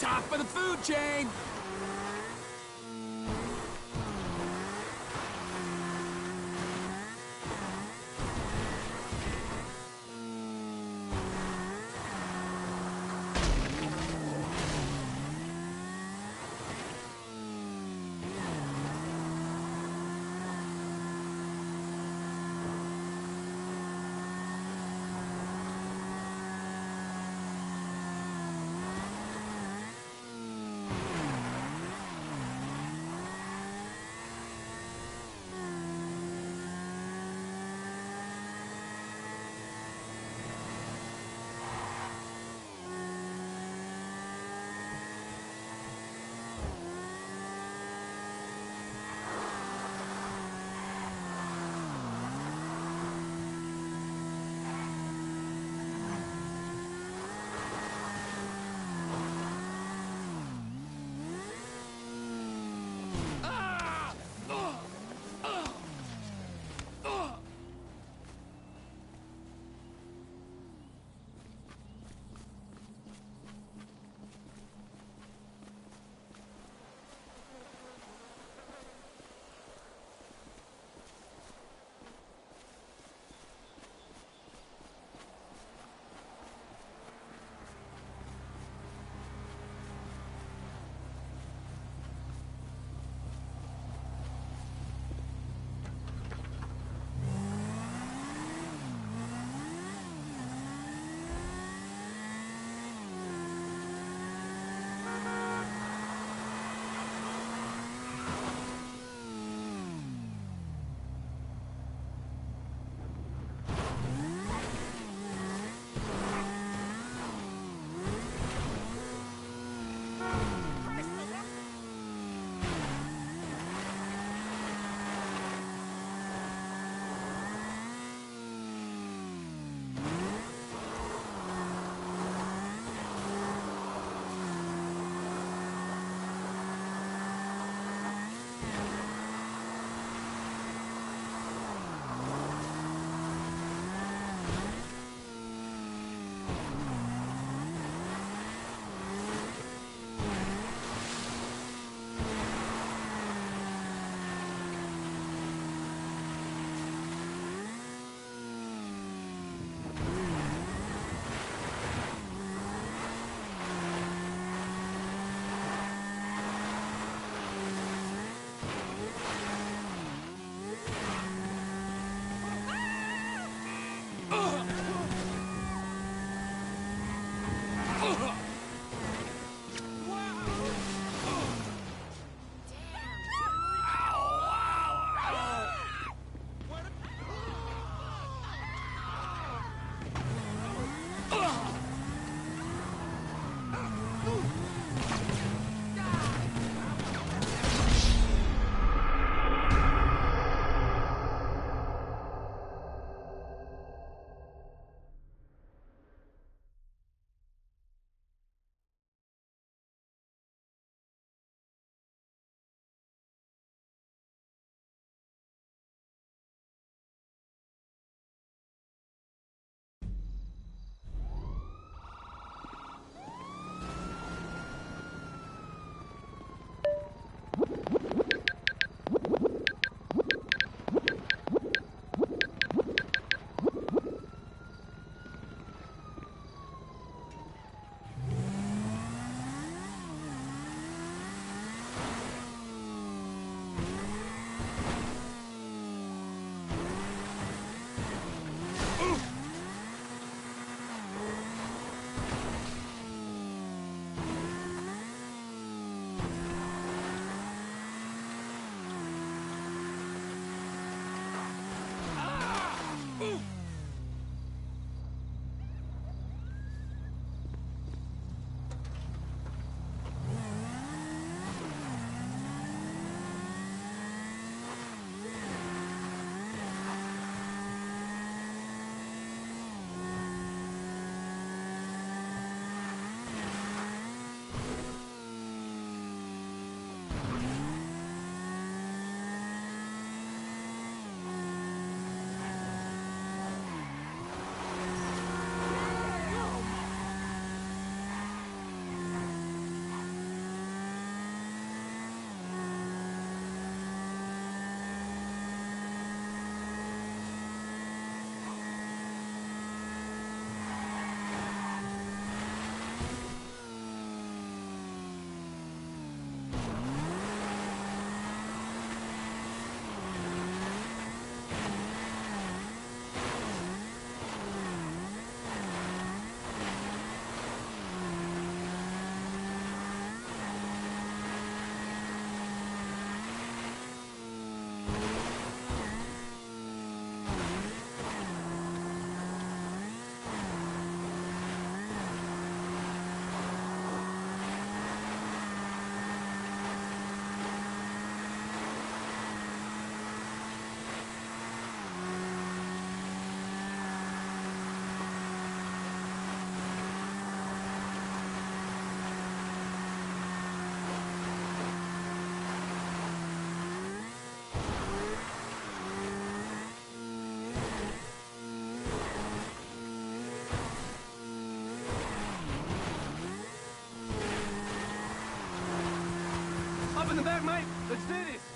Top of the food chain! back, mate. Let's do this.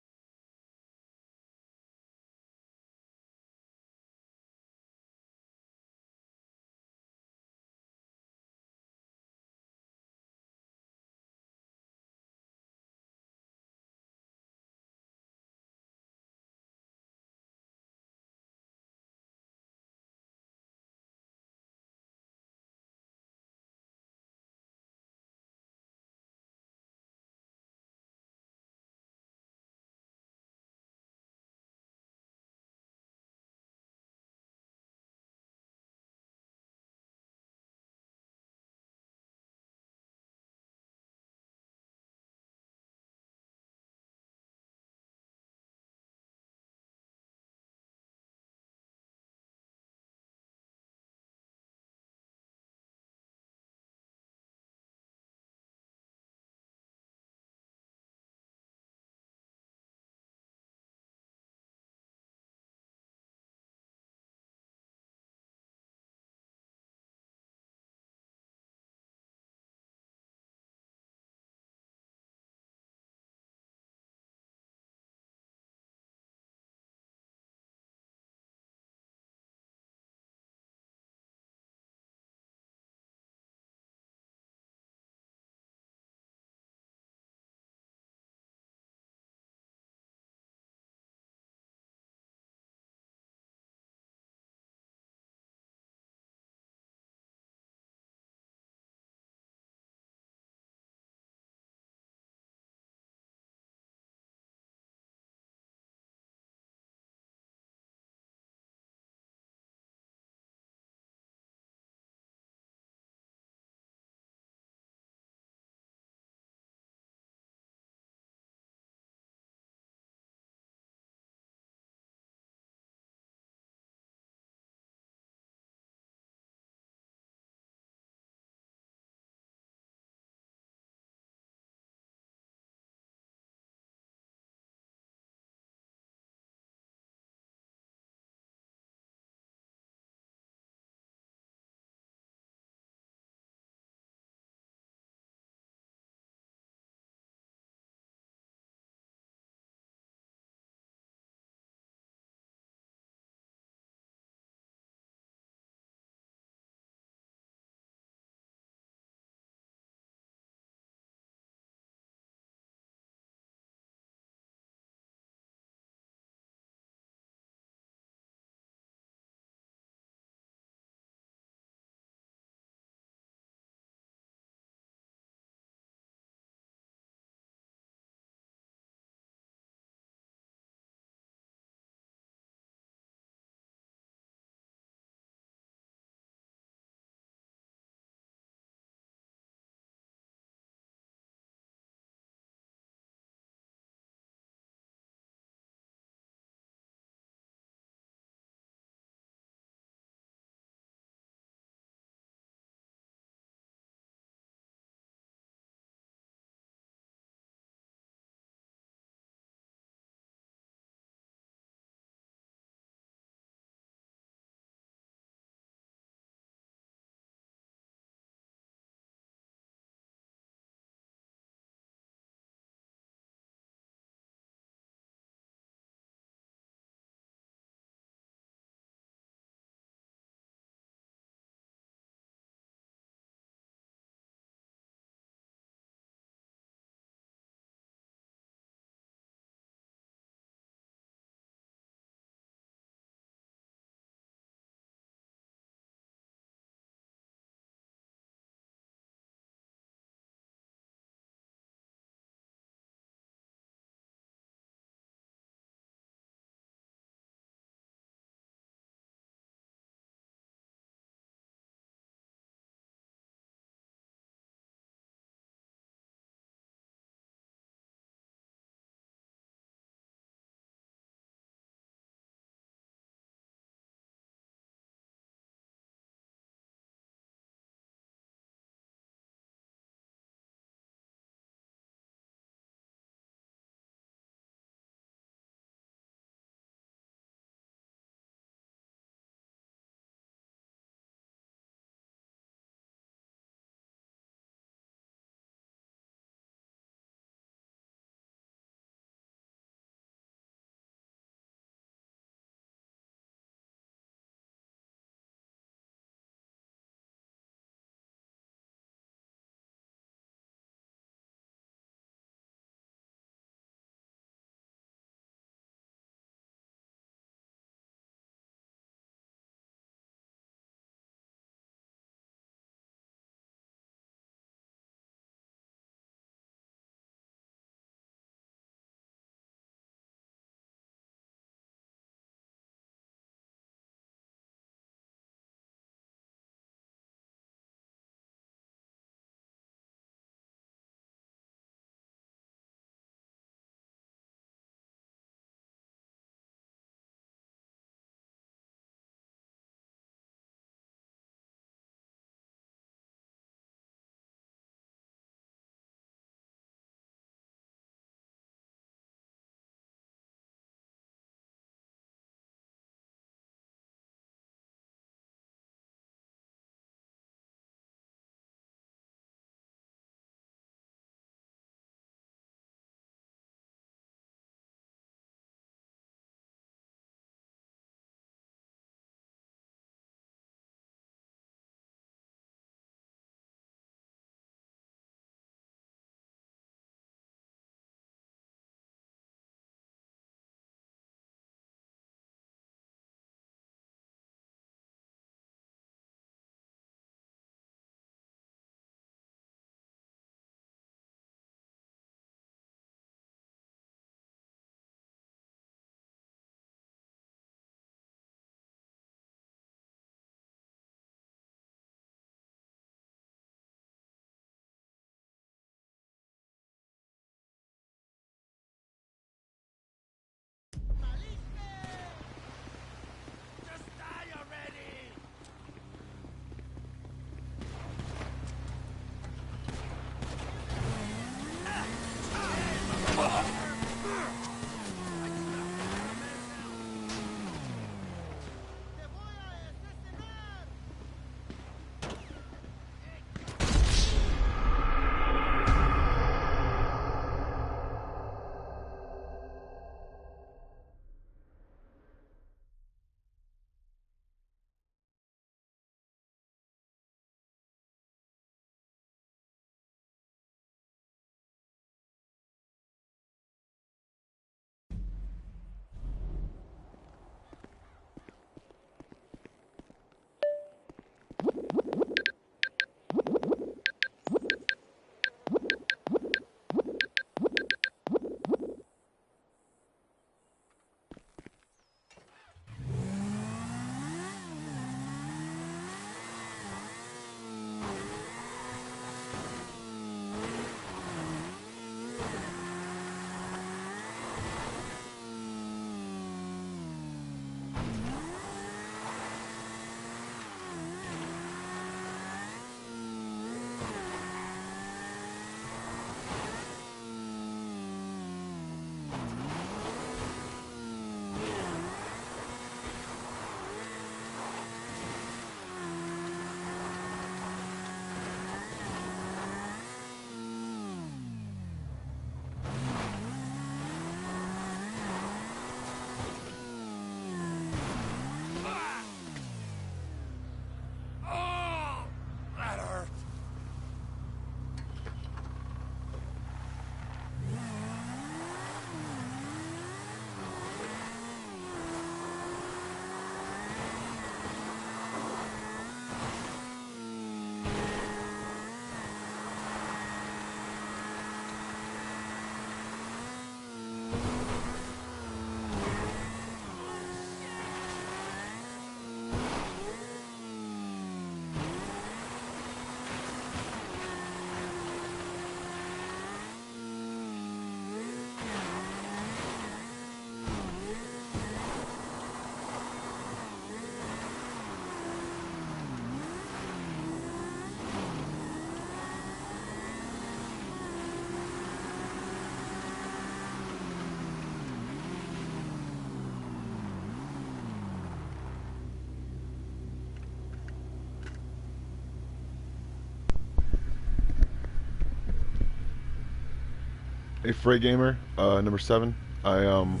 Hey, Frey Gamer, number 7. I'm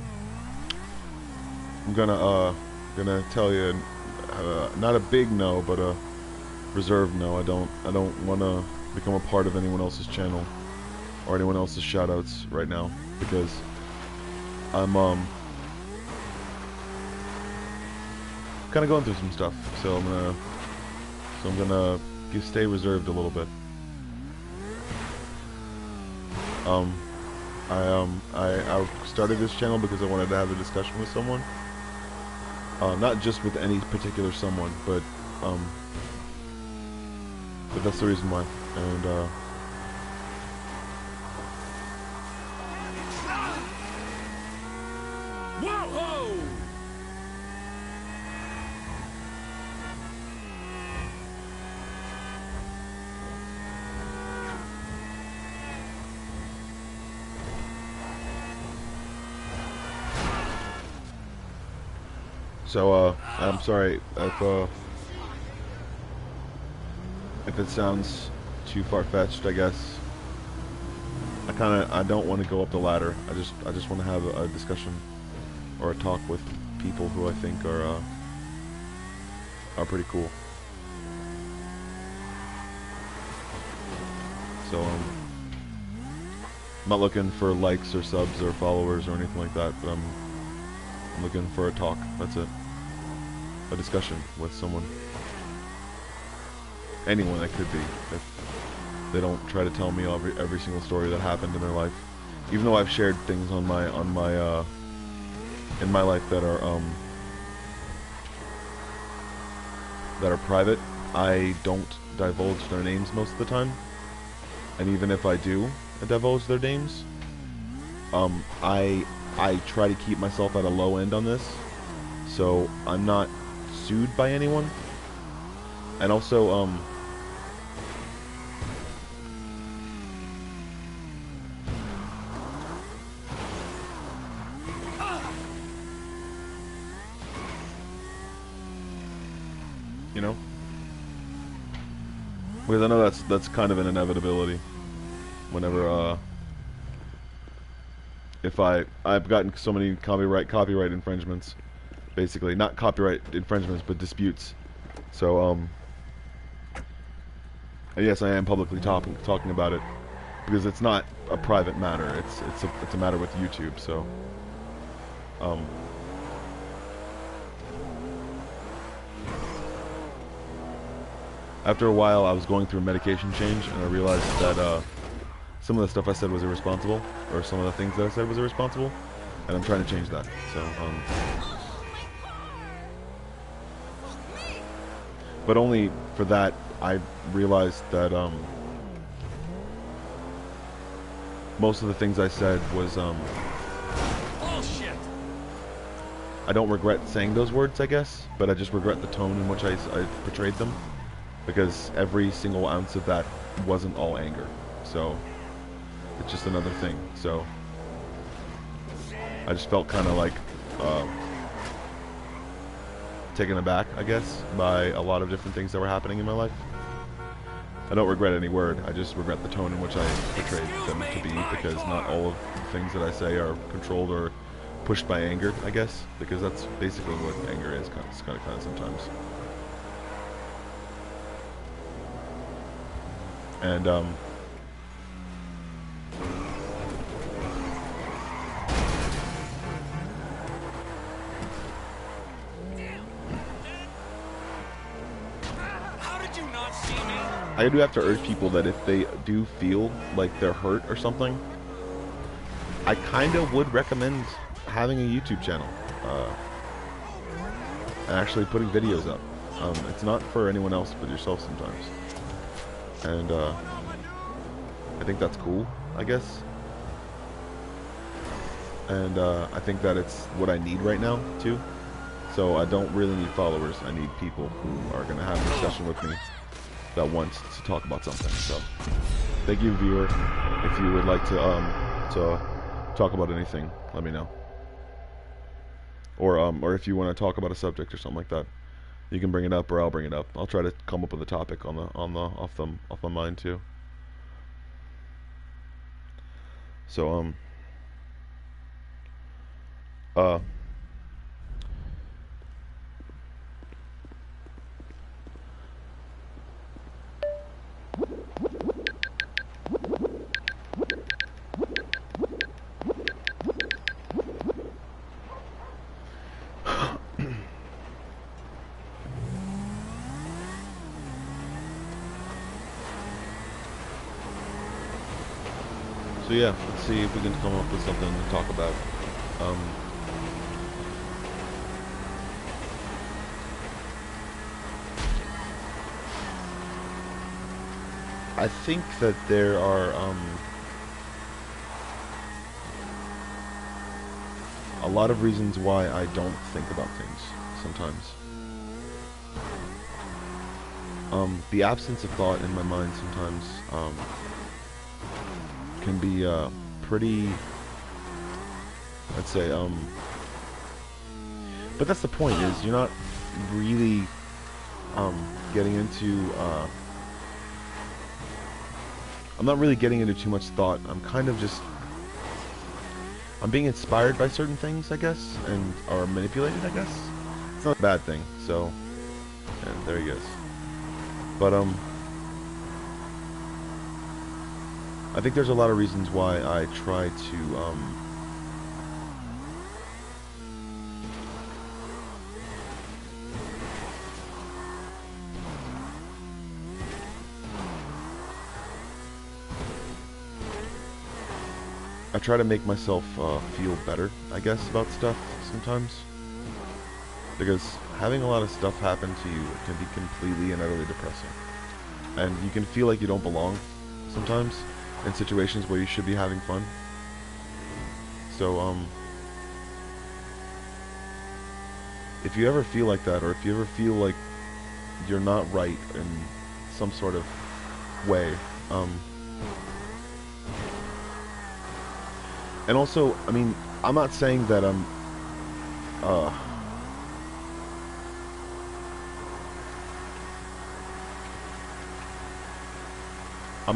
gonna tell you, not a big no, but a reserved no. I don't want to become a part of anyone else's channel or anyone else's shoutouts right now because I'm kind of going through some stuff. So I'm gonna stay reserved a little bit. I started this channel because I wanted to have a discussion with someone. Not just with any particular someone, but that's the reason why. And Whoa! so I'm sorry if it sounds too far-fetched. I guess I don't want to go up the ladder. I just want to have a discussion or a talk with people who I think are pretty cool. So I'm not looking for likes or subs or followers or anything like that, but I'm looking for a talk. That's it. A discussion with someone. Anyone that could be. If they don't try to tell me every single story that happened in their life. Even though I've shared things in my life that are private, I don't divulge their names most of the time. And even if I do divulge their names, I try to keep myself at a low end on this, so I'm not sued by anyone. And also, you know, because I know that's kind of an inevitability. Whenever if I've gotten so many copyright infringements, basically not copyright infringements but disputes. So and yes, I am publicly talking about it because it's not a private matter. It's a matter with YouTube. So after a while, I was going through a medication change, and I realized that some of the stuff I said was irresponsible, or some of the things that I said was irresponsible, and I'm trying to change that. So, but only for that, I realized that most of the things I said was Bullshit! I don't regret saying those words, I guess, but I just regret the tone in which I portrayed them, because every single ounce of that wasn't all anger. So it's just another thing. So I just felt kind of like taken aback, I guess, by a lot of different things that were happening in my life. I don't regret any word. I just regret the tone in which I portrayed them to be, because not all of the things that I say are controlled or pushed by anger, I guess, because that's basically what anger is, kind of sometimes. And How did you not see me? I do have to urge people that if they do feel like they're hurt or something, I kind of would recommend having a YouTube channel and actually putting videos up. It's not for anyone else but yourself sometimes. And I think that's cool, I guess. And I think that it's what I need right now, too. So I don't really need followers. I need people who are going to have a discussion with me that wants to talk about something. So thank you, viewer. If you would like to talk about anything, let me know. Or if you want to talk about a subject or something like that, you can bring it up, or I'll bring it up. I'll try to come up with a topic off my mind too. So uh so yeah, let's see if we can come up with something to talk about. Um, I think that there are a lot of reasons why I don't think about things sometimes. The absence of thought in my mind sometimes can be pretty, let's say, but that's the point, is you're not really getting into, I'm not really getting into too much thought. I'm kind of just, I'm being inspired by certain things, I guess, and or manipulated, I guess. It's not a bad thing, so, and there he goes. But I think there's a lot of reasons why I try to I try to make myself feel better, I guess, about stuff sometimes. Because having a lot of stuff happen to you can be completely and utterly depressing. And you can feel like you don't belong sometimes in situations where you should be having fun. So, if you ever feel like that, or if you ever feel like you're not right in some sort of way, and also, I mean, I'm not saying that I'm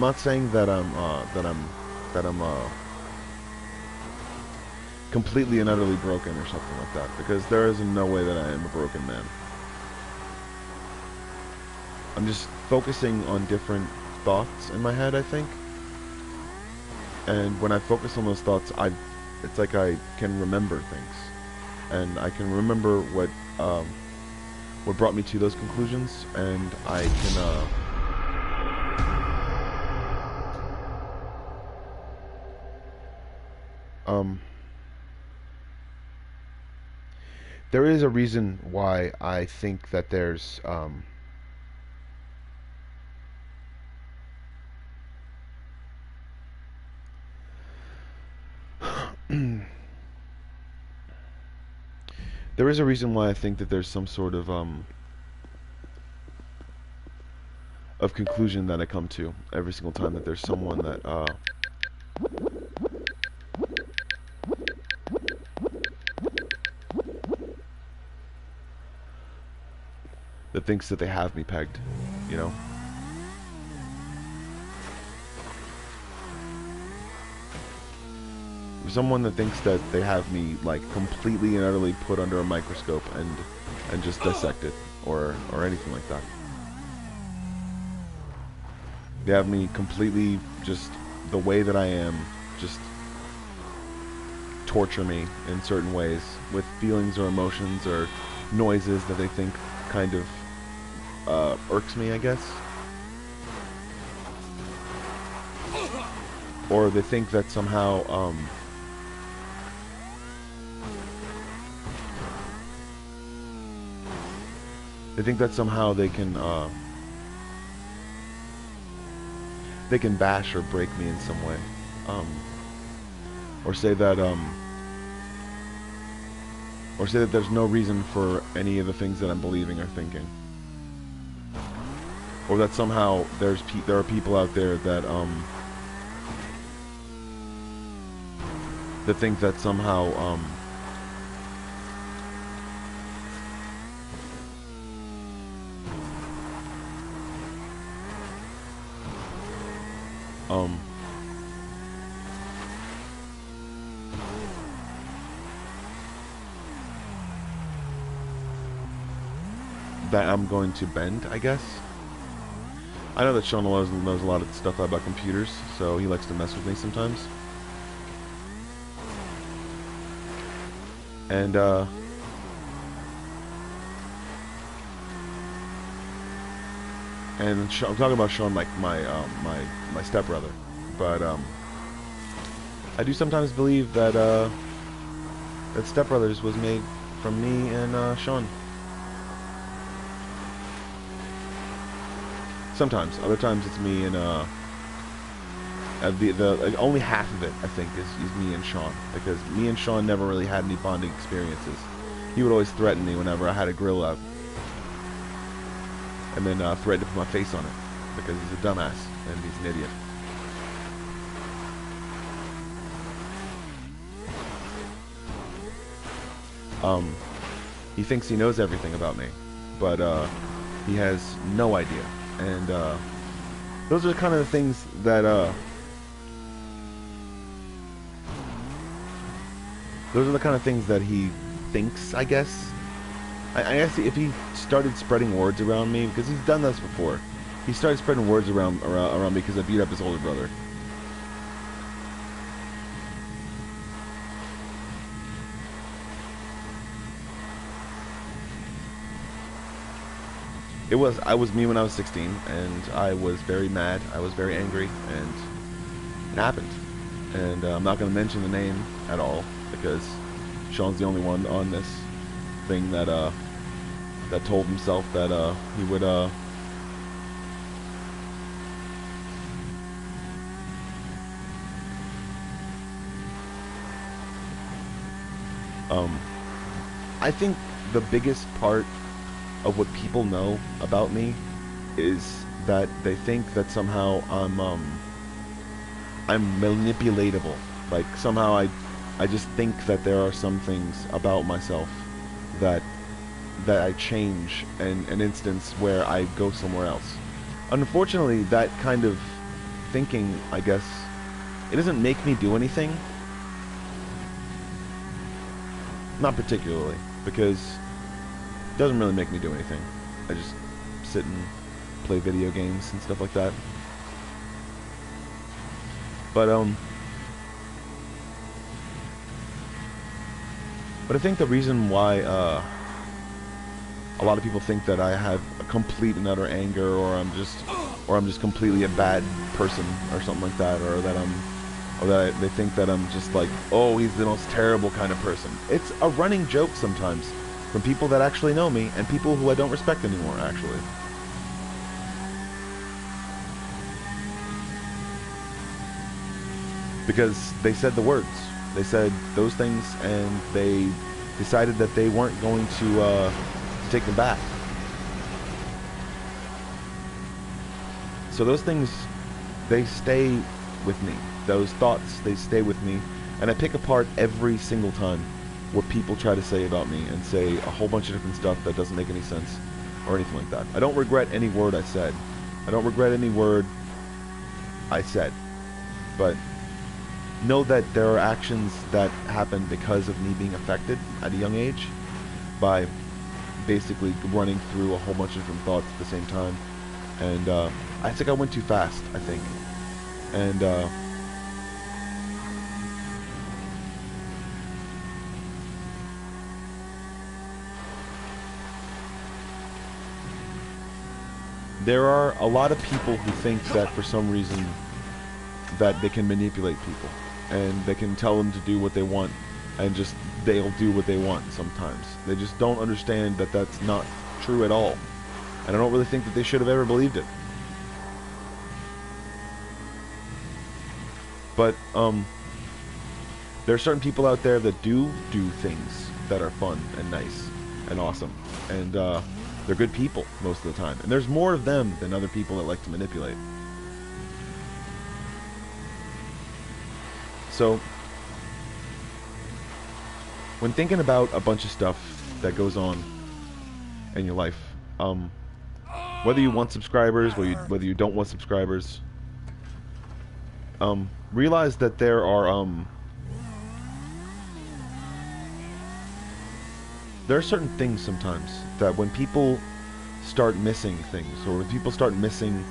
not saying that I'm completely and utterly broken or something like that, because there is no way that I am a broken man. I'm just focusing on different thoughts in my head, I think. And when I focus on those thoughts, it's like I can remember things, and I can remember what brought me to those conclusions, and I can there is a reason why I think that there's there is a reason why I think that there's some sort of conclusion that I come to every single time that there's someone that that thinks that they have me pegged, you know? Someone that thinks that they have me, like, completely and utterly put under a microscope and just dissected, or anything like that. They have me completely just the way that I am, just torture me in certain ways with feelings or emotions or noises that they think kind of irks me, I guess. Or they think that somehow they can bash or break me in some way, or say that there's no reason for any of the things that I'm believing or thinking, or that somehow there are people out there that that think that somehow that I'm going to bend, I guess. I know that Sean knows a lot of stuff about computers, so he likes to mess with me sometimes. And I'm talking about Sean, like my stepbrother, but I do sometimes believe that that Step Brothers was made from me and Sean. Sometimes, other times it's me and only half of it I think is me and Sean, because me and Sean never really had any bonding experiences. He would always threaten me whenever I had a grill out, and then threaten to put my face on it because he's a dumbass and he's an idiot. He thinks he knows everything about me, but he has no idea. And those are kind of the things that those are the kind of things that he thinks, I guess. I guess if he started spreading words around me, because he's done this before. He started spreading words around me because I beat up his older brother. I was me when I was 16, and I was very mad. I was very angry, and it happened. And I'm not going to mention the name at all, because Sean's the only one on this thing that that told himself that he would I think the biggest part of what people know about me is that they think that somehow I'm manipulatable. Like somehow I just think that there are some things about myself that I change in an instance where I go somewhere else. Unfortunately, that kind of thinking, I guess, it doesn't make me do anything. Not particularly, because it doesn't really make me do anything. I just sit and play video games and stuff like that. But I think the reason why a lot of people think that I have a complete and utter anger, or I'm just completely a bad person or something like that, or that they think that I'm just like, oh, he's the most terrible kind of person. It's a running joke sometimes from people that actually know me and people who I don't respect anymore, actually. Because they said the words. They said those things, and they decided that they weren't going to take them back. So those things, they stay with me. Those thoughts, they stay with me. And I pick apart every single time what people try to say about me, and say a whole bunch of different stuff that doesn't make any sense or anything like that. I don't regret any word I said. I don't regret any word I said. But know that there are actions that happen because of me being affected at a young age by basically running through a whole bunch of different thoughts at the same time. And I think I went too fast, I think. And there are a lot of people who think that for some reason that they can manipulate people, and they can tell them to do what they want, and just they'll do what they want sometimes. They just don't understand that that's not true at all. And I don't really think that they should have ever believed it. But there are certain people out there that do things that are fun and nice and awesome, and they're good people most of the time. And there's more of them than other people that like to manipulate. So, when thinking about a bunch of stuff that goes on in your life, whether you want subscribers, whether you don't want subscribers, realize that there are certain things sometimes that when people start missing things, or when people start missing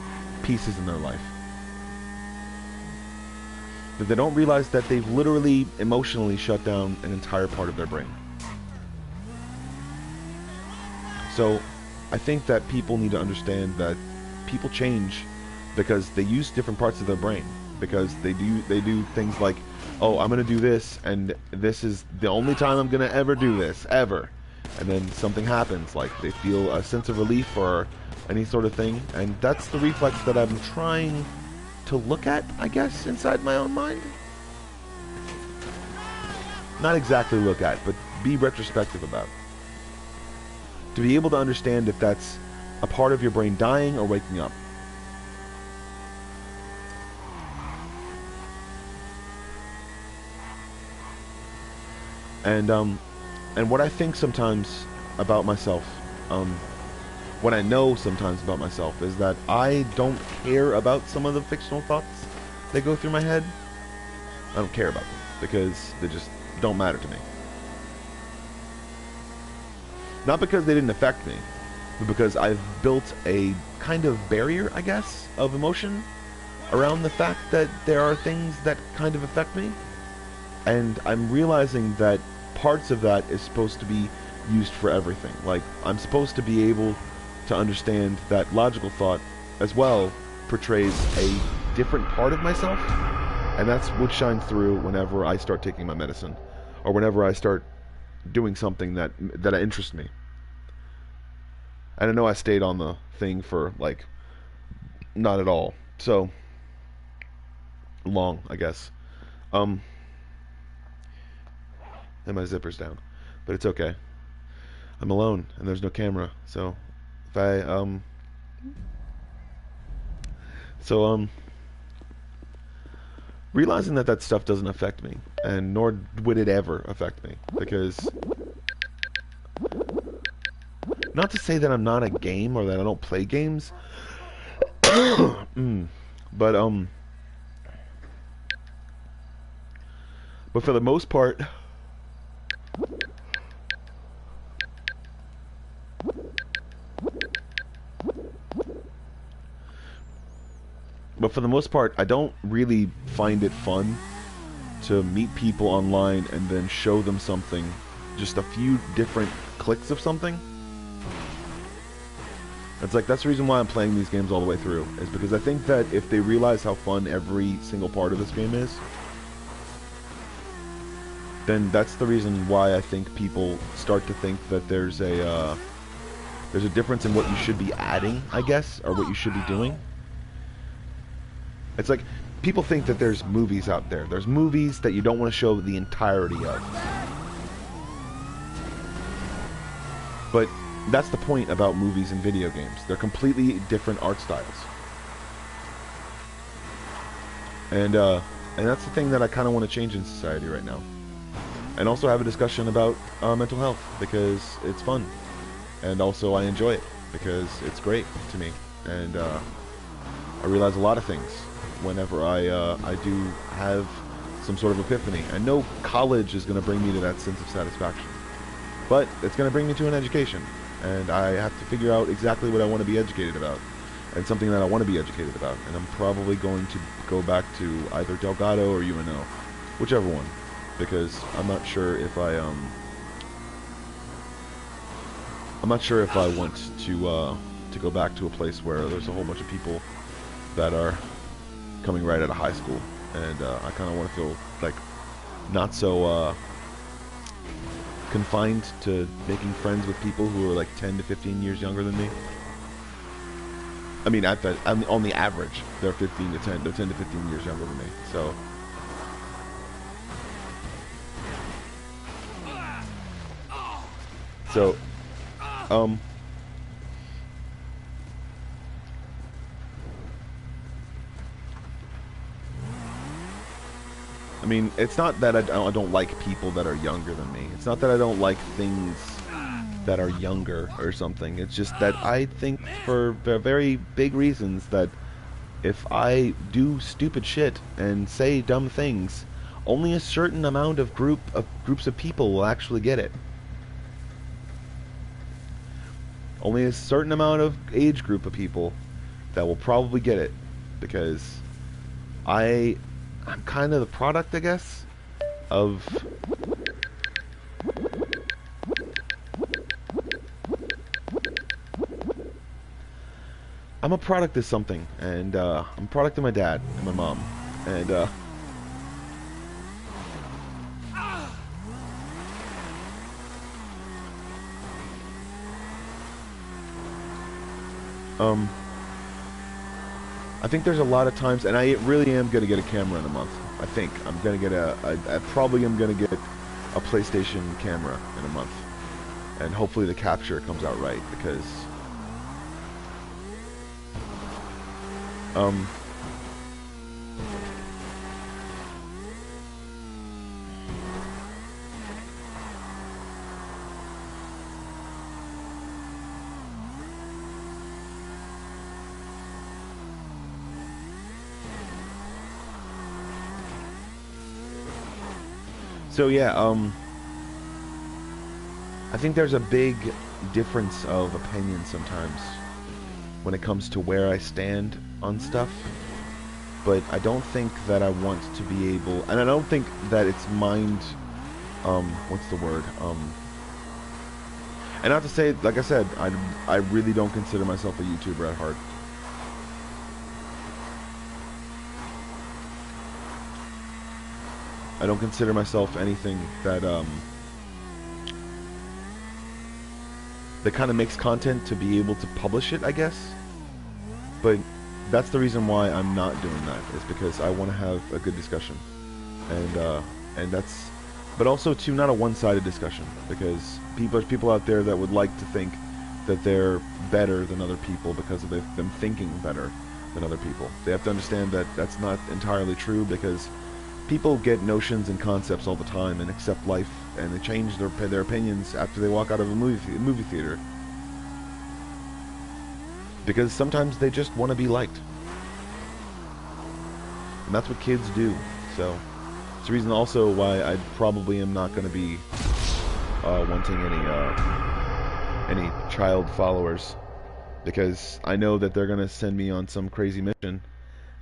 pieces in their life. That they don't realize that they've literally emotionally shut down an entire part of their brain. So I think that people need to understand that people change because they use different parts of their brain. Because they do things like, oh, I'm gonna do this, and this is the only time I'm gonna ever do this, ever. And then something happens, like they feel a sense of relief or any sort of thing, and that's the reflex that I'm trying to look at, I guess, inside my own mind. Not exactly look at, but be retrospective about. To be able to understand if that's a part of your brain dying or waking up. And what I think sometimes about myself, what I know sometimes about myself, is that I don't care about some of the fictional thoughts that go through my head. I don't care about them because they just don't matter to me. Not because they didn't affect me, but because I've built a kind of barrier, I guess, of emotion around the fact that there are things that kind of affect me. And I'm realizing that parts of that is supposed to be used for everything. Like, I'm supposed to be able to understand that logical thought as well portrays a different part of myself, and that's what shines through whenever I start taking my medicine, or whenever I start doing something that interests me. And I know I stayed on the thing for, like, not at all so long, I guess. And my zipper's down, but it's okay. I'm alone and there's no camera, so if I realizing that stuff doesn't affect me, and nor would it ever affect me, because not to say that I'm not a game or that I don't play games, but for the most part, I don't really find it fun to meet people online and then show them something, just a few different clicks of something. It's like, that's the reason why I'm playing these games all the way through, is because I think that if they realize how fun every single part of this game is, then that's the reason why I think people start to think that there's a difference in what you should be adding, I guess, or what you should be doing. It's like, people think that there's movies out there. There's movies that you don't want to show the entirety of. But that's the point about movies and video games. They're completely different art styles. And that's the thing that I kind of want to change in society right now. And also have a discussion about mental health, because it's fun. And also I enjoy it, because it's great to me. And I realize a lot of things whenever I do have some sort of epiphany. I know college is going to bring me to that sense of satisfaction, but it's going to bring me to an education, and I have to figure out exactly what I want to be educated about, and something that I want to be educated about. And I'm probably going to go back to either Delgado or UNO, whichever one, because I'm not sure if I want to go back to a place where there's a whole bunch of people that are coming right out of high school, and I kind of want to feel like not so confined to making friends with people who are like 10 to 15 years younger than me. I mean, on the average, they're 10 to 15 years younger than me. So, I mean, it's not that I don't like people that are younger than me. It's not that I don't like things that are younger or something. It's just that I think, for very big reasons, that if I do stupid shit and say dumb things, only a certain amount of groups of people will actually get it. only a certain amount of age group of people that will probably get it, because I'm kind of the product, I guess, of I'm a product of something, and I'm a product of my dad and my mom, and I think there's a lot of times, and I really am gonna get a camera in a month. I think I'm gonna get I probably am gonna get a PlayStation camera in a month, and hopefully the capture comes out right, because so yeah, I think there's a big difference of opinion sometimes when it comes to where I stand on stuff, but I don't think that I want to be able, and I don't think that it's mind, what's the word, and not to say, like I said, I really don't consider myself a YouTuber at heart. I don't consider myself anything that that kind of makes content to be able to publish it, I guess. But that's the reason why I'm not doing that, is because I want to have a good discussion, and that's, but also too, not a one-sided discussion, because there's people out there that would like to think that they're better than other people because of them thinking better than other people. They have to understand that that's not entirely true, because people get notions and concepts all the time and accept life, and they change their opinions after they walk out of a movie theater, because sometimes they just want to be liked, and that's what kids do. So it's the reason also why I probably am not going to be wanting any child followers, because I know that they're going to send me on some crazy mission,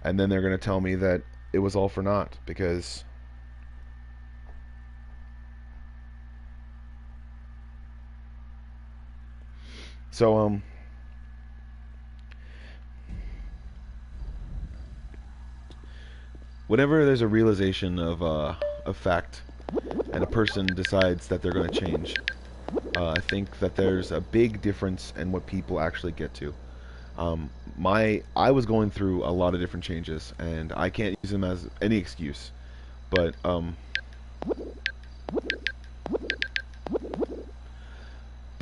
and then they're going to tell me that it was all for naught, because so whenever there's a realization of a fact and a person decides that they're going to change, I think that there's a big difference in what people actually get to. I was going through a lot of different changes, and I can't use them as any excuse, but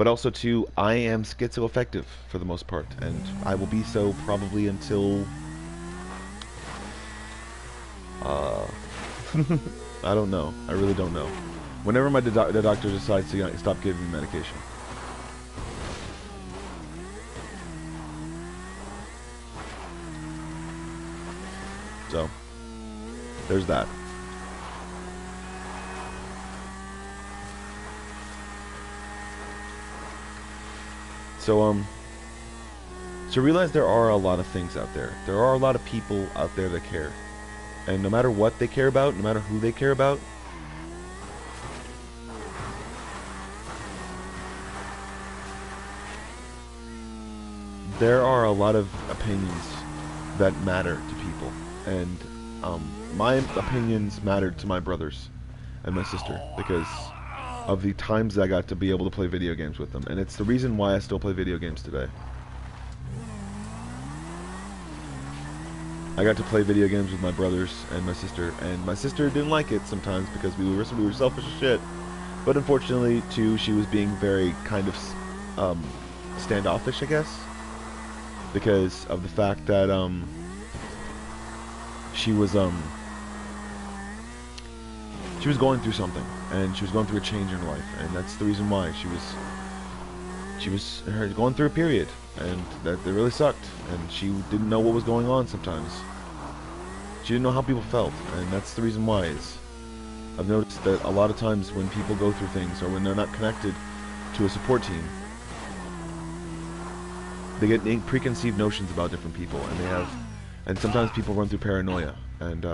also too, I am schizoaffective for the most part, and I will be so probably until I don't know. I really don't know. Whenever the doctor decides to stop giving me medication. So, there's that. So, so realize there are a lot of things out there. There are a lot of people out there that care. And no matter what they care about, no matter who they care about, there are a lot of opinions that matter to people. And my opinions mattered to my brothers and my sister because of the times I got to be able to play video games with them. And it's the reason why I still play video games today. I got to play video games with my brothers and my sister didn't like it sometimes because we were selfish as shit. But unfortunately, too, she was being very kind of standoffish, I guess, because of the fact that she was going through something, and she was going through a change in her life, and that's the reason why she was going through a period, and that it really sucked, and she didn't know what was going on sometimes. She didn't know how people felt, and that's the reason why. I've noticed that a lot of times when people go through things, or when they're not connected to a support team, they get preconceived notions about different people, and they have, and sometimes people run through paranoia, and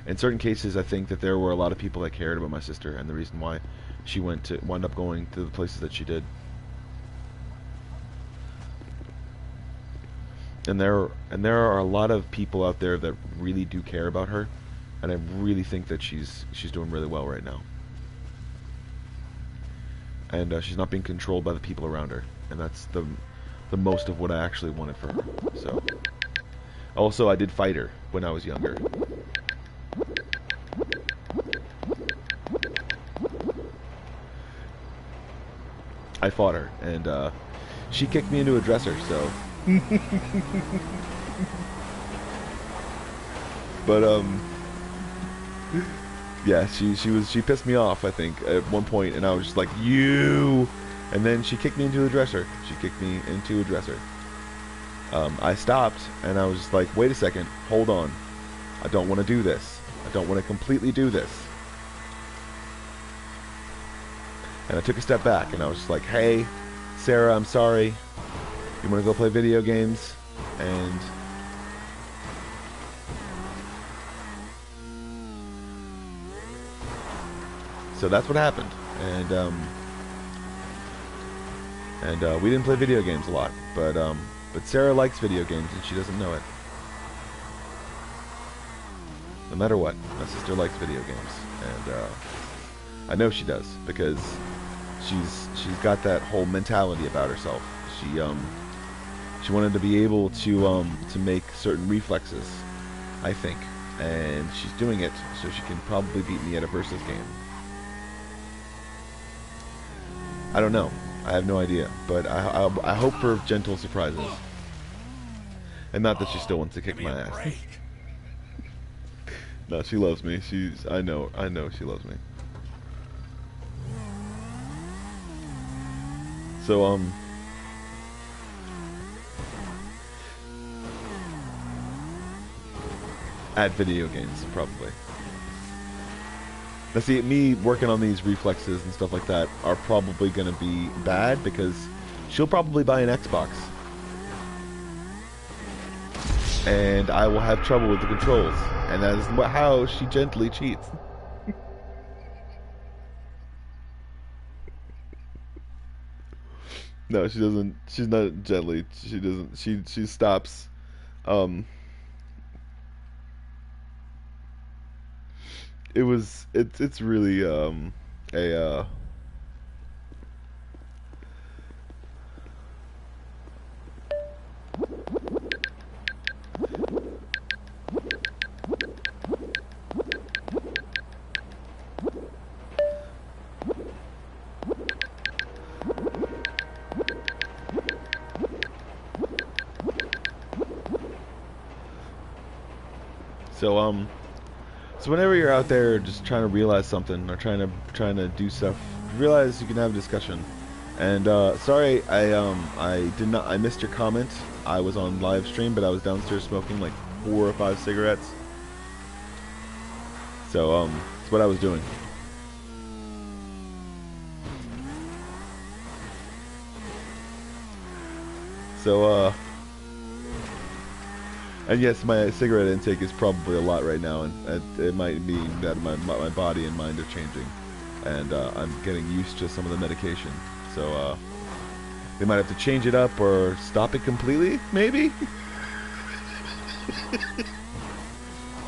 in certain cases, I think that there were a lot of people that cared about my sister, and the reason why she wound up going to the places that she did. And there are a lot of people out there that really do care about her, and I really think that she's doing really well right now. And she's not being controlled by the people around her, and that's the most of what I actually wanted for her. So, also I did fight her when I was younger. I fought her, and she kicked me into a dresser, so. But yeah, she pissed me off, I think, at one point, and I was just like, you, and then she kicked me into a dresser. I stopped, and I was just like, wait a second, hold on, I don't want to do this. I don't want to completely do this. And I took a step back, and I was just like, hey, Sarah, I'm sorry. You want to go play video games? And so that's what happened. And we didn't play video games a lot, but Sarah likes video games, and she doesn't know it. No matter what, my sister likes video games, and I know she does, because she's got that whole mentality about herself. She wanted to be able to make certain reflexes, I think, and she's doing it, so she can probably beat me at a versus game. I don't know. I have no idea, but I hope for gentle surprises, and not that she still wants to kick my ass. No, she loves me. I know she loves me. So at video games, probably. Now see, me working on these reflexes and stuff like that are probably going to be bad, because she'll probably buy an Xbox. And I will have trouble with the controls. And that is how she gently cheats. No, she doesn't. She's not gently. She doesn't. She stops. It's really a so whenever you're out there just trying to realize something, or trying to do stuff, realize you can have a discussion. And sorry, I missed your comment. I was on live stream, but I was downstairs smoking like 4 or 5 cigarettes. So that's what I was doing. So and yes, my cigarette intake is probably a lot right now, and it might mean that my body and mind are changing, and I'm getting used to some of the medication. So they might have to change it up or stop it completely, maybe?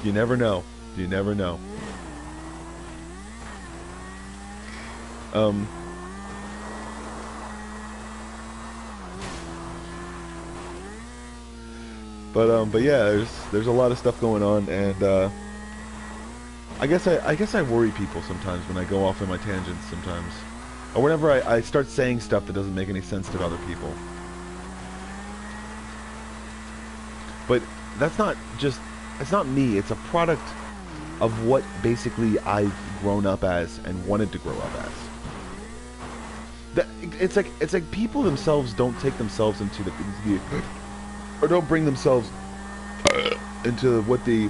You never know. You never know. But yeah, there's a lot of stuff going on, and I guess I worry people sometimes when I go off on my tangents sometimes, or whenever I start saying stuff that doesn't make any sense to other people. But that's not just, it's not me, it's a product of what basically I've grown up as and wanted to grow up as. It's like people themselves don't take themselves into the or don't bring themselves into what the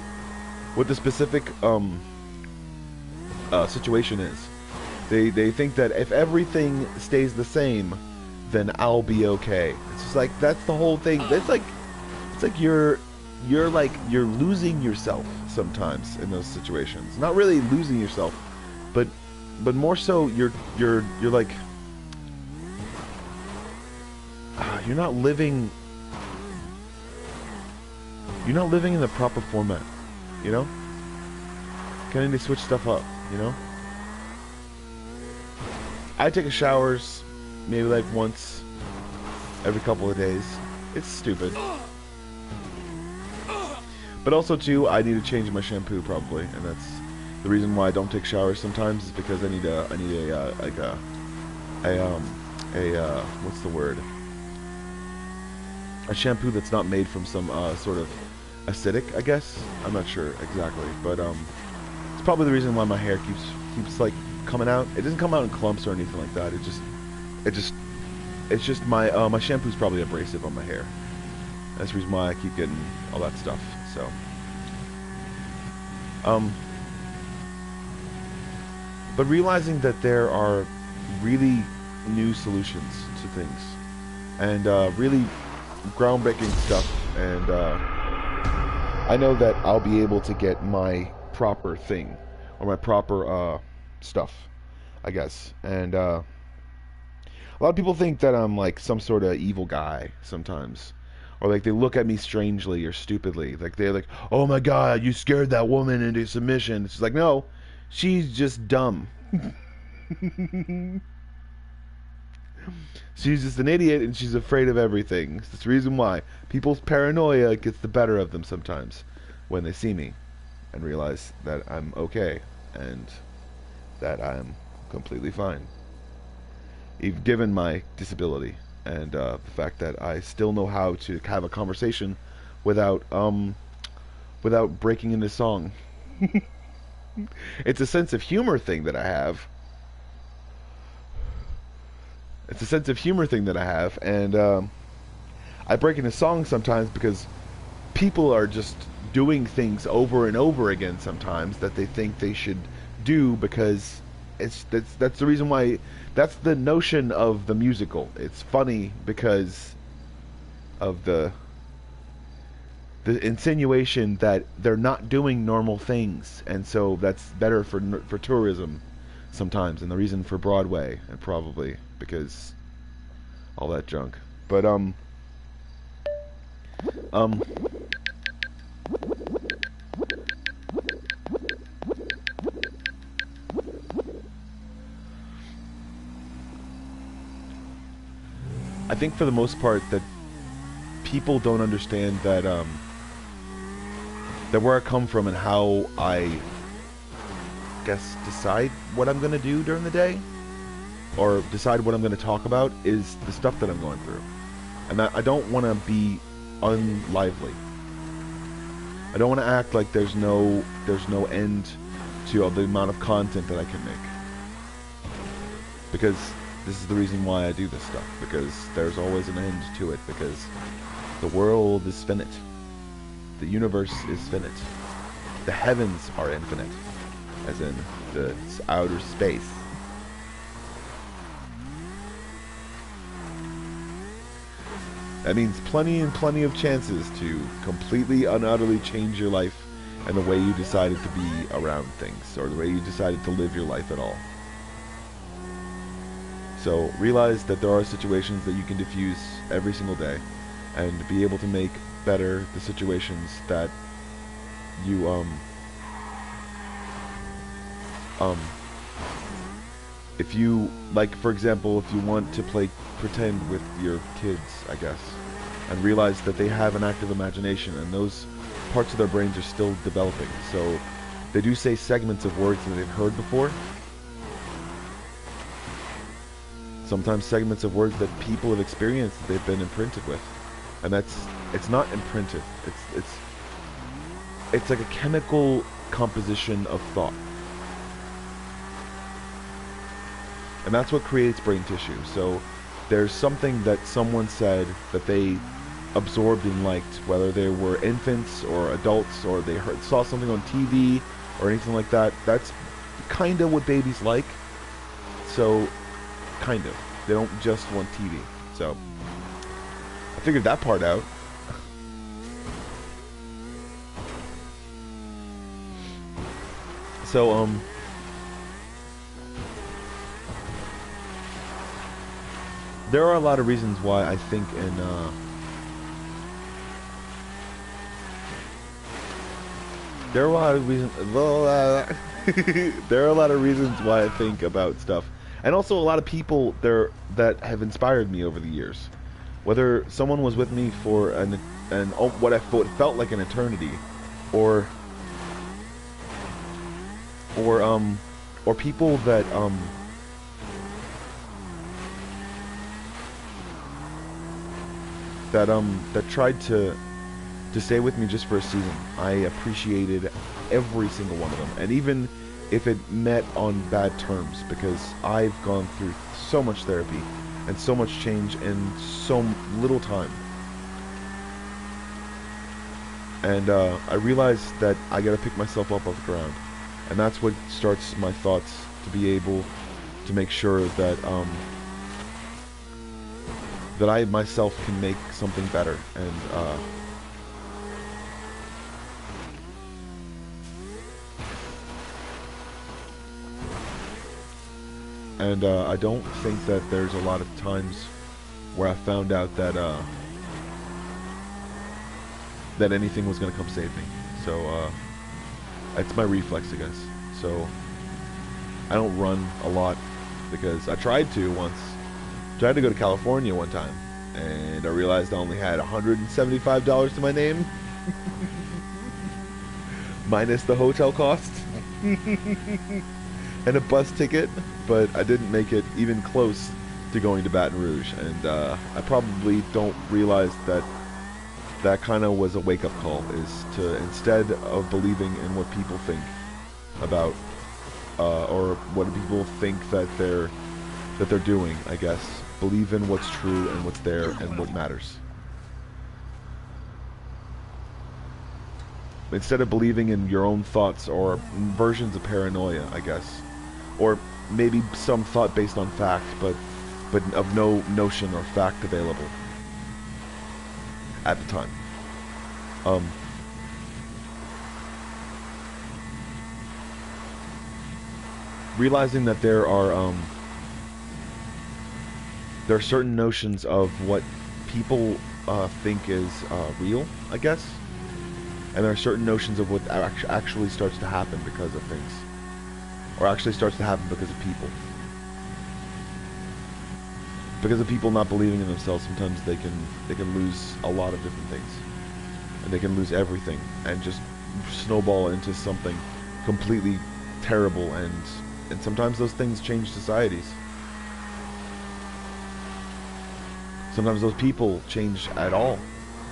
specific situation is. They think that if everything stays the same, then I'll be okay. It's just like that's the whole thing. It's like you're losing yourself sometimes in those situations. Not really losing yourself, but more so you're like you're not living in the proper format, you know? Kind of need to switch stuff up, you know? I take showers maybe like once every couple of days. It's stupid. But also too, I need to change my shampoo probably, and that's the reason why I don't take showers sometimes is because I need a what's the word? A shampoo that's not made from some sort of acidic, I guess. I'm not sure exactly, but it's probably the reason why my hair keeps like coming out. It doesn't come out in clumps or anything like that. It's just my shampoo's probably abrasive on my hair. That's the reason why I keep getting all that stuff. So, but realizing that there are really new solutions to things and really groundbreaking stuff, and I know that I'll be able to get my proper thing or my proper stuff, I guess. And a lot of people think that I'm like some sort of evil guy sometimes, or like they look at me strangely or stupidly, like they're like, oh my god, you scared that woman into submission. It's like, no, she's just dumb. She's just an idiot and she's afraid of everything. That's the reason why people's paranoia gets the better of them sometimes when they see me and realize that I'm okay and that I'm completely fine, even given my disability and the fact that I still know how to have a conversation without breaking into song. It's a sense of humor thing that I have. It's a sense of humor thing that I have, and I break into songs sometimes because people are just doing things over and over again sometimes that they think they should do because that's the reason why. That's the notion of the musical. It's funny because of the insinuation that they're not doing normal things, and so that's better for tourism sometimes, and the reason for Broadway, and probably because all that junk. But I think for the most part that people don't understand that that where I come from and how I guess decide what I'm gonna do during the day or decide what I'm gonna talk about is the stuff that I'm going through. And I don't want to be unlively. I don't want to act like there's no end to the amount of content that I can make. Because this is the reason why I do this stuff, because there's always an end to it, because the world is finite. The universe is finite. The heavens are infinite, as in the outer space. That means plenty and plenty of chances to completely and utterly change your life and the way you decided to be around things, or the way you decided to live your life at all. So realize that there are situations that you can diffuse every single day and be able to make better the situations that you if you, like, for example, if you want to play pretend with your kids, I guess, and realize that they have an active imagination and those parts of their brains are still developing. So they do say segments of words that they've heard before. Sometimes segments of words that people have experienced that they've been imprinted with. And it's not imprinted. It's like a chemical composition of thought. And that's what creates brain tissue. So there's something that someone said that they absorbed and liked, whether they were infants or adults, or they saw something on TV or anything like that. That's kind of what babies like. So, kind of. They don't just want TV. So, I figured that part out. So, there are a lot of reasons why I think in, there are a lot of reasons, there are a lot of reasons why I think about stuff. And also a lot of people there that have inspired me over the years. Whether someone was with me for what felt like an eternity, or people that that tried to stay with me just for a season. I appreciated every single one of them, and even if it met on bad terms, because I've gone through so much therapy and so much change in so little time. And I realized that I gotta pick myself up off the ground, and that's what starts my thoughts to be able to make sure that that I myself can make something better. And I don't think that there's a lot of times where I found out that that anything was gonna come save me. So it's my reflex, I guess. So I don't run a lot, because I tried to once. Tried to go to California one time, and I realized I only had $175 to my name, minus the hotel cost and a bus ticket. But I didn't make it even close to going to Baton Rouge, and I probably don't realize that that kind of was a wake-up call, is to, instead of believing in what people think about or what people think that they're doing, I guess, believe in what's true and what's there and what matters. Instead of believing in your own thoughts or versions of paranoia, I guess, or maybe some thought based on fact, but of no notion or fact available at the time. Realizing that there are certain notions of what people think is real, I guess, and there are certain notions of what actually starts to happen because of things, or actually starts to happen because of people. Because of people not believing in themselves, sometimes they can lose a lot of different things, and they can lose everything and just snowball into something completely terrible, and sometimes those things change societies. Sometimes those people change at all,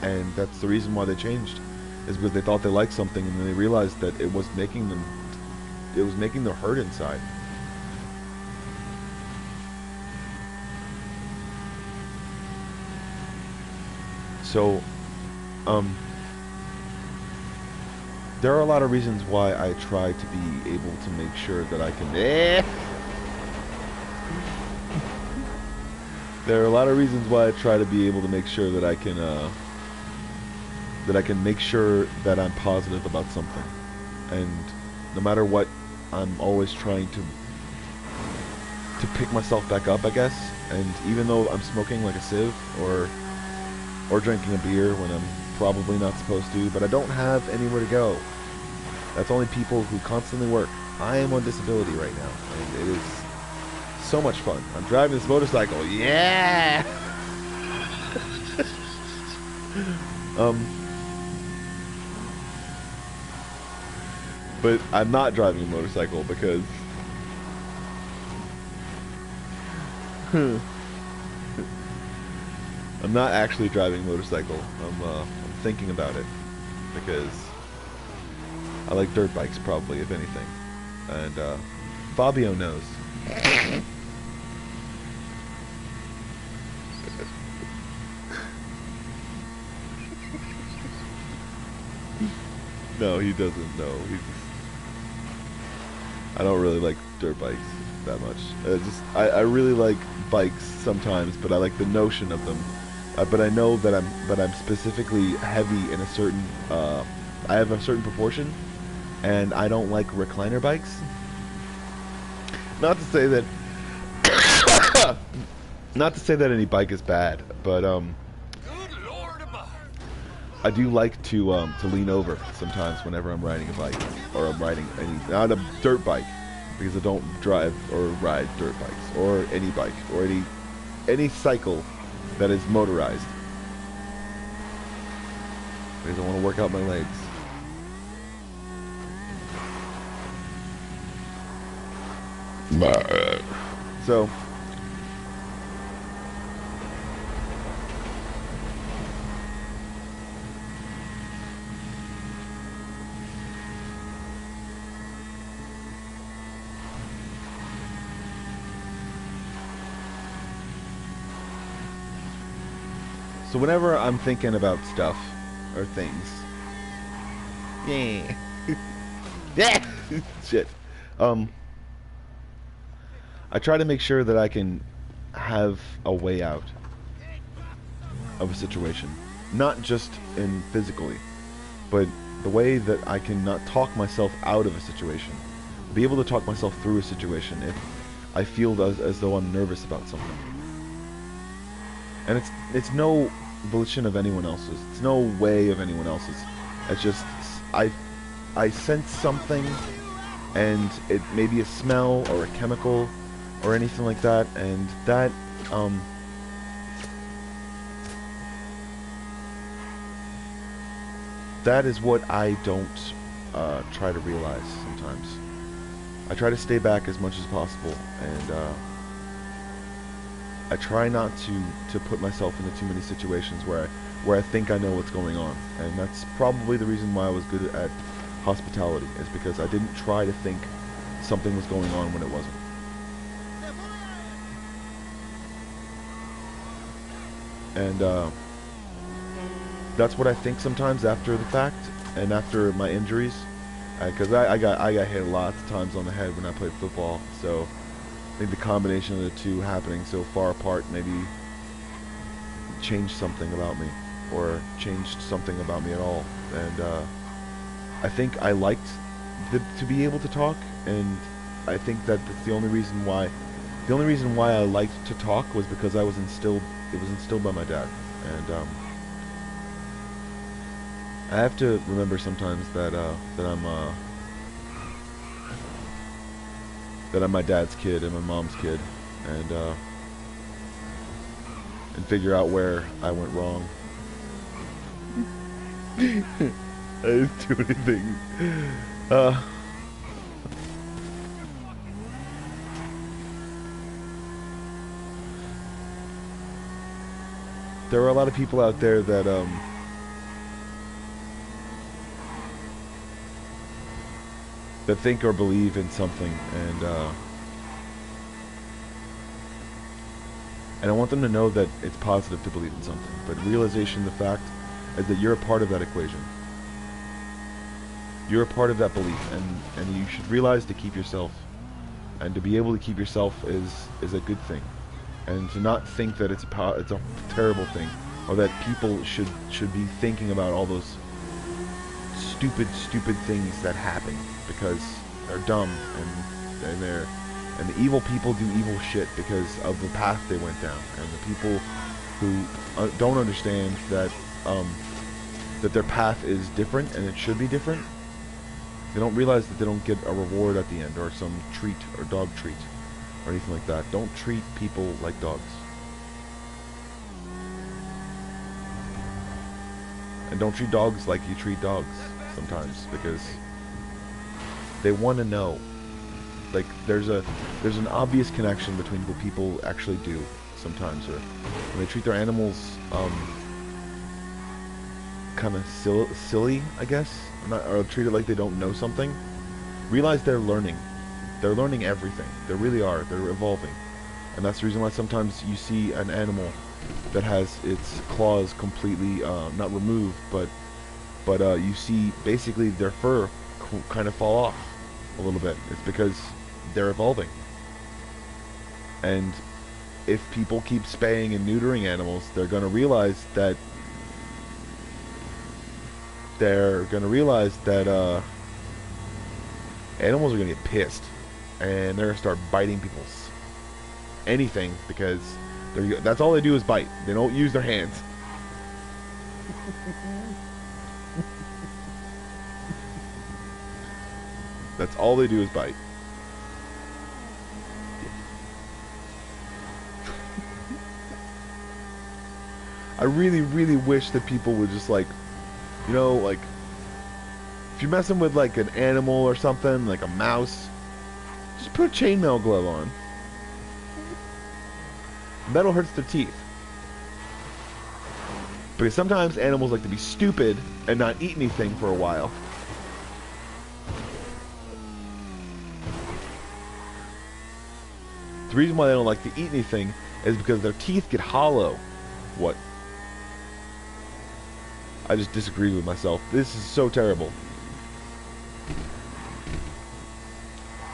and that's the reason why they changed, is because they thought they liked something, and then they realized that it was making them hurt inside. So, there are a lot of reasons why I try to be able to make sure that I can... There are a lot of reasons why I try to be able to make sure that I can make sure that I'm positive about something. And no matter what, I'm always trying to pick myself back up, I guess. And even though I'm smoking like a sieve, or drinking a beer when I'm probably not supposed to, but I don't have anywhere to go. That's only people who constantly work. I am on disability right now, and it is so much fun. I'm driving this motorcycle, yeah! But I'm not driving a motorcycle because I'm not actually driving a motorcycle. I'm thinking about it, because I like dirt bikes, probably, if anything. And Fabio knows. No, he doesn't know. I don't really like dirt bikes. that much. I really like bikes sometimes, but I like the notion of them. But I know that I'm specifically heavy in a certain. I have a certain proportion, and I don't like recliner bikes. Not to say that. Not to say that any bike is bad, but Good Lord above. I do like to lean over sometimes whenever I'm riding a bike, or I'm riding not a dirt bike, because I don't drive or ride dirt bikes or any bike or any cycle that is motorized, because I want to work out my legs. So whenever I'm thinking about stuff or things, yeah, yeah, shit. I try to make sure that I can have a way out of a situation, not just in physically, but the way that I can not talk myself out of a situation, be able to talk myself through a situation if I feel as though I'm nervous about something. And it's no volition of anyone else's. It's no way of anyone else's. It's just I sense something, and it may be a smell or a chemical or anything like that, and that that is what I don't try to realize sometimes. I try to stay back as much as possible, and I try not to put myself into too many situations where I think I know what's going on. And that's probably the reason why I was good at hospitality, is because I didn't try to think something was going on when it wasn't. And that's what I think sometimes after the fact and after my injuries, because I got hit lots of times on the head when I played football. So I think the combination of the two happening so far apart maybe changed something about me, or changed something about me at all. And I think I liked to be able to talk, and I think that that's the only reason why. The only reason why I liked to talk was because I was instilled. It was instilled by my dad, and I have to remember sometimes that I'm my dad's kid and my mom's kid, and figure out where I went wrong. I didn't do anything. There are a lot of people out there that that think or believe in something, and I want them to know that it's positive to believe in something, but realization, the fact is that you're a part of that equation. You're a part of that belief, and you should realize to keep yourself, and to be able to keep yourself is a good thing, and to not think that it's a terrible thing, or that people should be thinking about all those stupid things that happen because they're dumb, and the evil people do evil shit because of the path they went down, and the people who don't understand that that their path is different and it should be different. They don't realize that they don't get a reward at the end, or some treat, or dog treat, or anything like that. Don't treat people like dogs. And don't treat dogs like you treat dogs sometimes, because they want to know. Like, there's an obvious connection between what people actually do sometimes, or when they treat their animals kind of silly, I guess, or treat it like they don't know something. Realize they're learning. They're learning everything. They really are. They're evolving. And that's the reason why sometimes you see an animal that has its claws completely not removed, but you see basically their fur kind of fall off a little bit. It's because they're evolving. And if people keep spaying and neutering animals, they're going to realize that animals are going to get pissed, and they're going to start biting people's anything, because that's all they do is bite. They don't use their hands. That's all they do is bite. I really, really wish that people would just, like, you know, like, if you're messing with, like, an animal or something, like a mouse, just put a chainmail glove on. Metal hurts their teeth. Because sometimes animals like to be stupid and not eat anything for a while. The reason why they don't like to eat anything is because their teeth get hollow. What? I just disagree with myself. This is so terrible.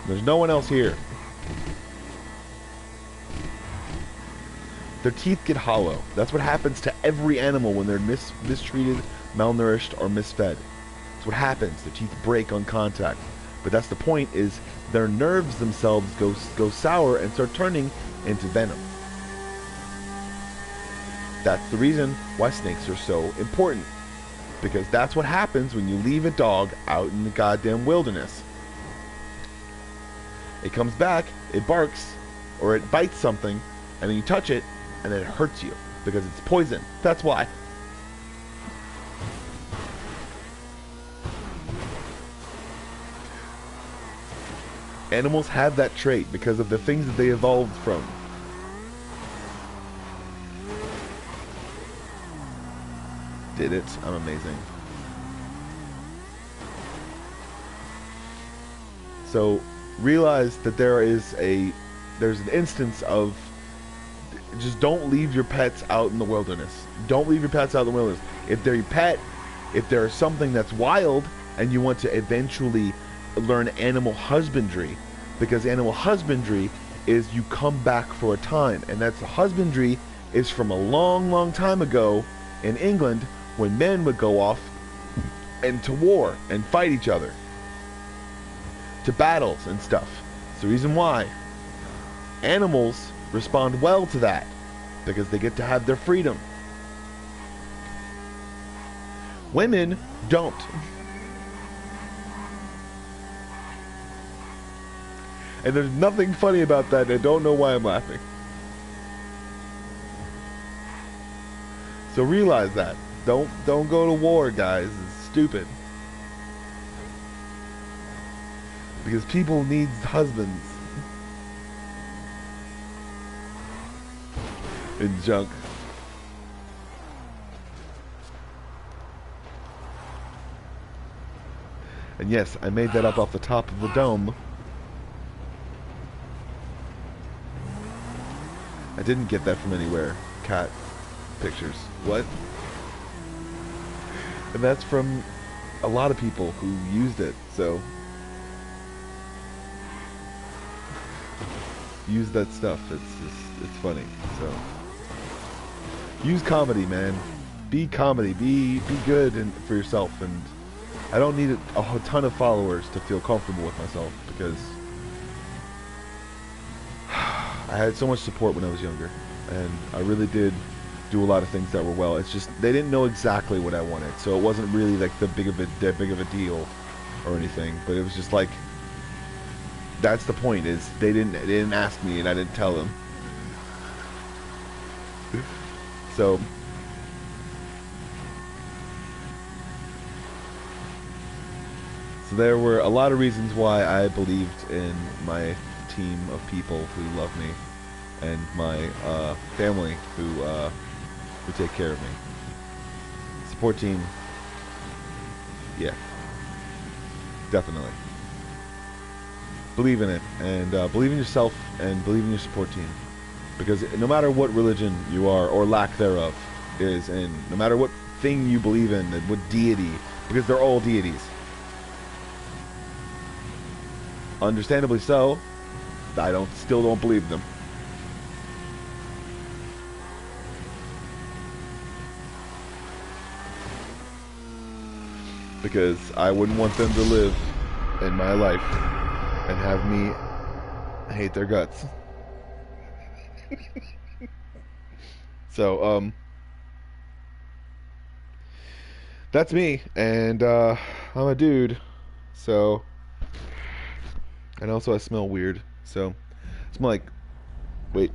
There's no one else here. Their teeth get hollow. That's what happens to every animal when they're mistreated, malnourished, or misfed. That's what happens. Their teeth break on contact. But that's the point, is their nerves themselves go sour and start turning into venom. That's the reason why snakes are so important. Because that's what happens when you leave a dog out in the goddamn wilderness. It comes back, it barks, or it bites something, and then you touch it, and then it hurts you. Because it's poison. That's why. Animals have that trait because of the things that they evolved from. Did it? I'm amazing. So realize that there's an instance of, just don't leave your pets out in the wilderness. Don't leave your pets out in the wilderness. If they're your pet, if there's something that's wild and you want to eventually learn animal husbandry, because animal husbandry is you come back for a time, and that's husbandry is from a long, long time ago in England, when men would go off into war and fight each other, to battles and stuff. It's the reason why animals respond well to that, because they get to have their freedom. Women don't. And there's nothing funny about that. I don't know why I'm laughing. So realize that. Don't go to war, guys. It's stupid. Because people need husbands. And junk. And yes, I made that up off the top of the dome. I didn't get that from anywhere. Cat pictures. What? And that's from a lot of people who used it, so use that stuff. It's funny. So use comedy, man. Be comedy. Be good for yourself. And I don't need a ton of followers to feel comfortable with myself, because I had so much support when I was younger, and I really did do a lot of things that were well. It's just they didn't know exactly what I wanted, so it wasn't really like that big of a deal or anything. But it was just like, that's the point, is they didn't ask me and I didn't tell them. So there were a lot of reasons why I believed in my team of people who love me, and my family who take care of me. Support team, yeah, definitely. Believe in it, and believe in yourself, and believe in your support team. Because no matter what religion you are, or lack thereof, is in, no matter what thing you believe in, and what deity, because they're all deities. Understandably so, I still don't believe them. because I wouldn't want them to live in my life and have me hate their guts. So, that's me, and I'm a dude, so, and also I smell weird, so, I smell like, wait,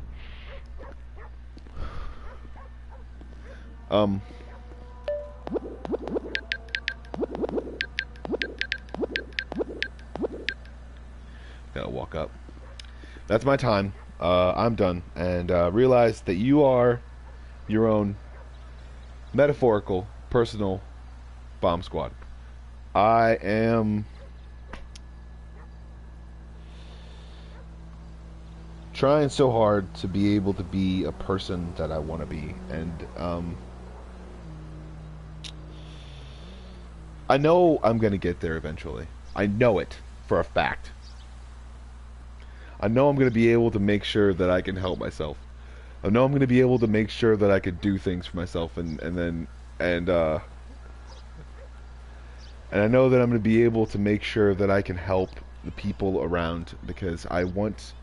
gotta walk up. That's my time. I'm done, and realize that you are your own metaphorical, personal bomb squad. I am trying so hard to be able to be a person that I want to be, and I know I'm going to get there eventually. I know it for a fact. I know I'm going to be able to make sure that I can help myself. I know I'm going to be able to make sure that I could do things for myself, and I know that I'm going to be able to make sure that I can help the people around, because I want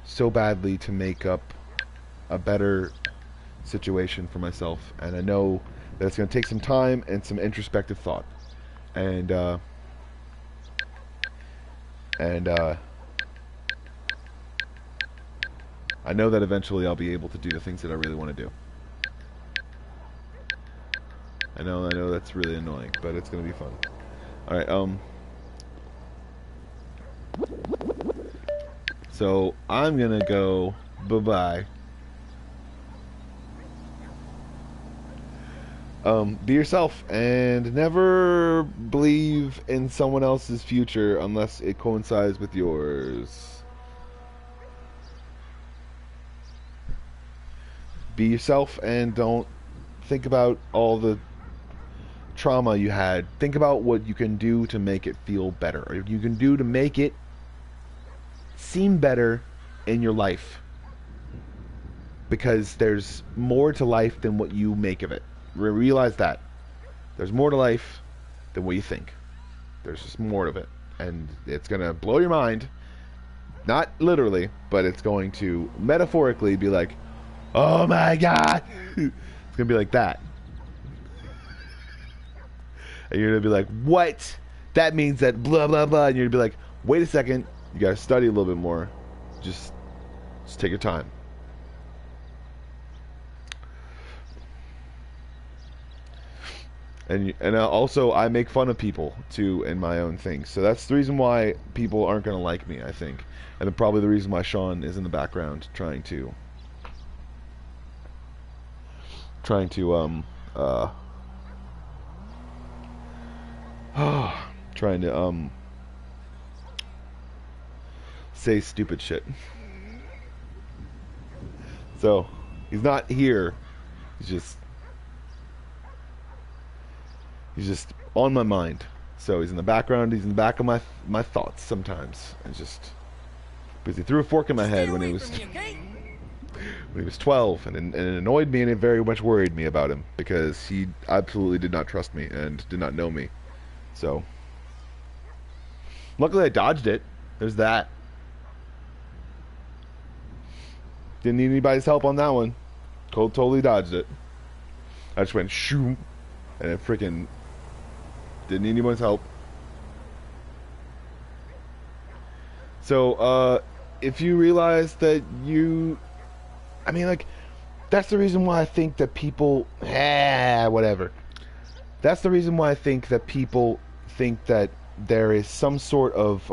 so badly to make up a better situation for myself, and I know that it's going to take some time and some introspective thought, and I know that eventually I'll be able to do the things that I really want to do. I know that's really annoying, but it's going to be fun. Alright, so I'm going to go bye-bye. Be yourself, and never believe in someone else's future unless it coincides with yours. Be yourself, and don't think about all the trauma you had. Think about what you can do to make it feel better, or you can do to make it seem better in your life, because there's more to life than what you make of it. Realize that there's more to life than what you think. There's just more of it, and it's gonna blow your mind, not literally, but it's going to metaphorically be like, oh my god. It's gonna be like that. And you're gonna be like, what? That means that blah blah blah. And you're gonna be like, wait a second, you gotta study a little bit more. Just take your time. And also, I make fun of people too in my own things, so that's the reason why people aren't gonna like me, I think, and then probably the reason why Sean is in the background trying to say stupid shit. So he's not here. He's just on my mind. So he's in the background. He's in the back of my thoughts sometimes. It's just because he threw a fork in my head when he was 12, and it annoyed me, and it very much worried me about him, because he absolutely did not trust me and did not know me. So luckily I dodged it. There's that. Didn't need anybody's help on that one. Cole totally dodged it. I just went shoo, and it freaking didn't need anyone's help. So if you realize that I mean, like, that's the reason why I think that people whatever. That's the reason why I think that people think that there is some sort of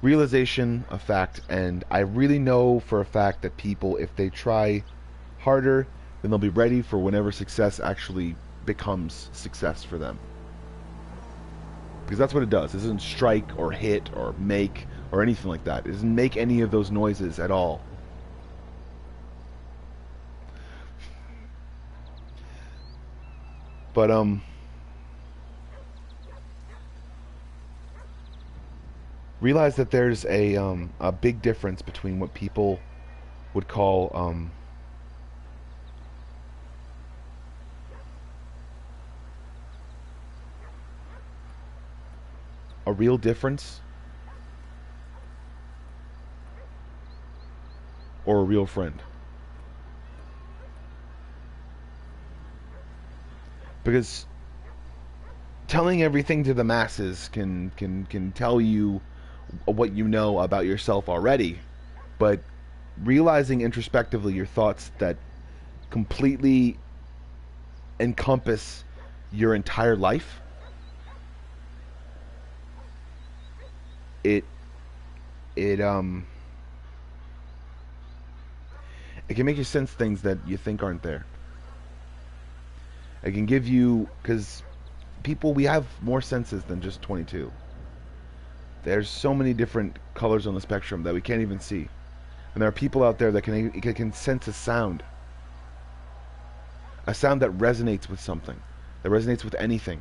realization of fact, and I really know for a fact that people, if they try harder, then they'll be ready for whenever success actually becomes success for them. Because that's what it does. It doesn't strike or hit or make or anything like that. It doesn't make any of those noises at all. But realize that there's a big difference between what people would call a real difference or a real friend. Because telling everything to the masses can tell you what you know about yourself already, but realizing introspectively your thoughts that completely encompass your entire life, it it it can make you sense things that you think aren't there. It can give you, because people, we have more senses than just 22. There's so many different colors on the spectrum that we can't even see. And there are people out there that can sense a sound that resonates with something, that resonates with anything.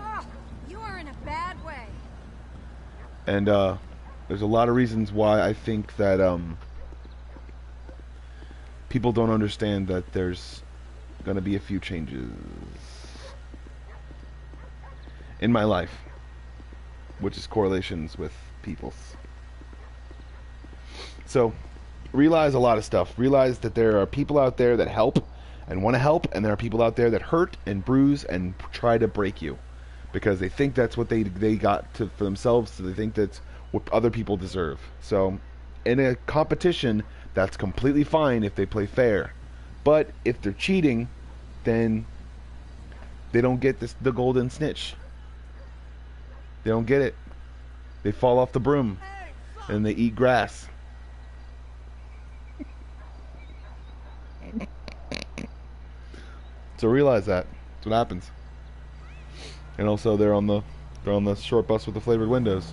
Oh, you are in a bad way. And there's a lot of reasons why I think that people don't understand that there's going to be a few changes in my life, which is correlations with people's. So realize a lot of stuff. Realize that there are people out there that help and want to help, and there are people out there that hurt and bruise and try to break you because they think that's what they got for themselves, so they think that's what other people deserve. So in a competition, that's completely fine if they play fair. But if they're cheating, then they don't get the golden snitch. They don't get it. They fall off the broom and they eat grass. So realize that. That's what happens. And also they're on the short bus with the flavored windows.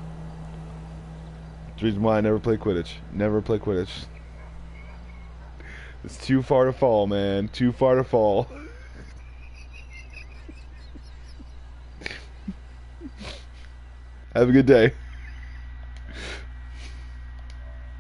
That's the reason why I never play Quidditch. Never play Quidditch. It's too far to fall, man. Too far to fall. Have a good day.